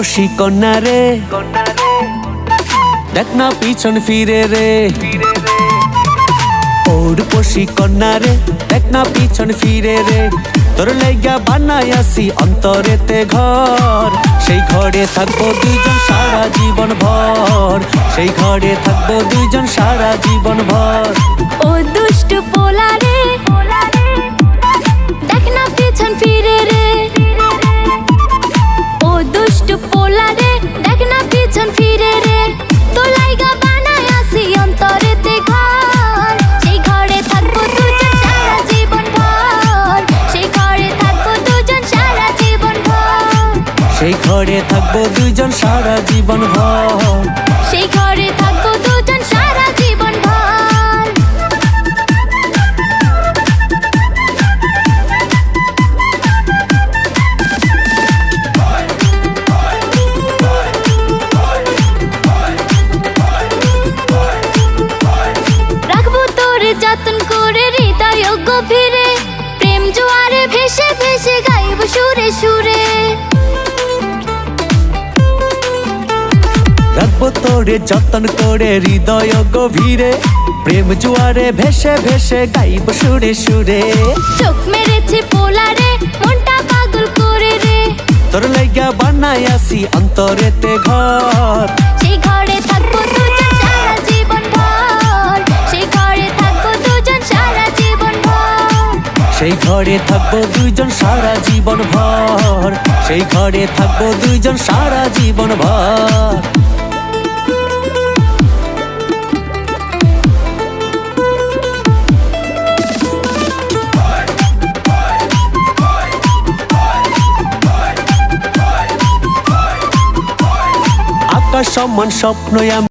রূপসী কন্যা রে, দেখ না পিছন ফিরে রে। ও রূপসী কন্যা রে, দেখ না পিছন ফিরে রে। তোর লাইগা বানাই আসি অন্তরেতে ঘর, সেই ঘরে থাকবো দুইজন সারা জীবন ভর, সেই ঘরে থাকবো দুইজন সারা জীবন ভর। ও দুষ্টু পোলা রে, দেখ না পিছন ফিরে রে। ও দুষ্টু পোলা রে, দেখ না পিছন ফিরে রে। তোর লাইগা বানাই আসি অন্তরেতে ঘর, সেই ঘরে থাকবো দুজন সারা জীবন ভর, সেই ঘরে থাকবো দুজন সারা জীবন ভর, সেই ঘরে থাকবো দুইজন সারা জীবন ভর, সেই ঘরে থাকবো দুজন সারা জীবন ভর। রাখবো তোরে যতন করে হৃদয় গভীরে, প্রেম জোয়ারে ভেসে ভেসে গাইব সুরে সুরে। রাখবো তোরে যতন করে হৃদয় গভীরে, প্রেম জোয়ারে ভেসে ভেসে গাইব সুরে সুরে। চোখ মেরেছে পোলা রে, মনটা পাগল করে রে। তোর লাইগা বানাই আসি অন্তরেতে ঘর, সেই ঘরে থাকবো দুজন সারা জীবন ভর, সেই ঘরে থাকবো দুজন সারা জীবন ভর, সেই ঘরে থাকবো দুইজন সারা জীবন ভর, সেই ঘরে থাকবো দুইজন সারা জীবন ভর। আকাশ সমান স্বপ্ন আমি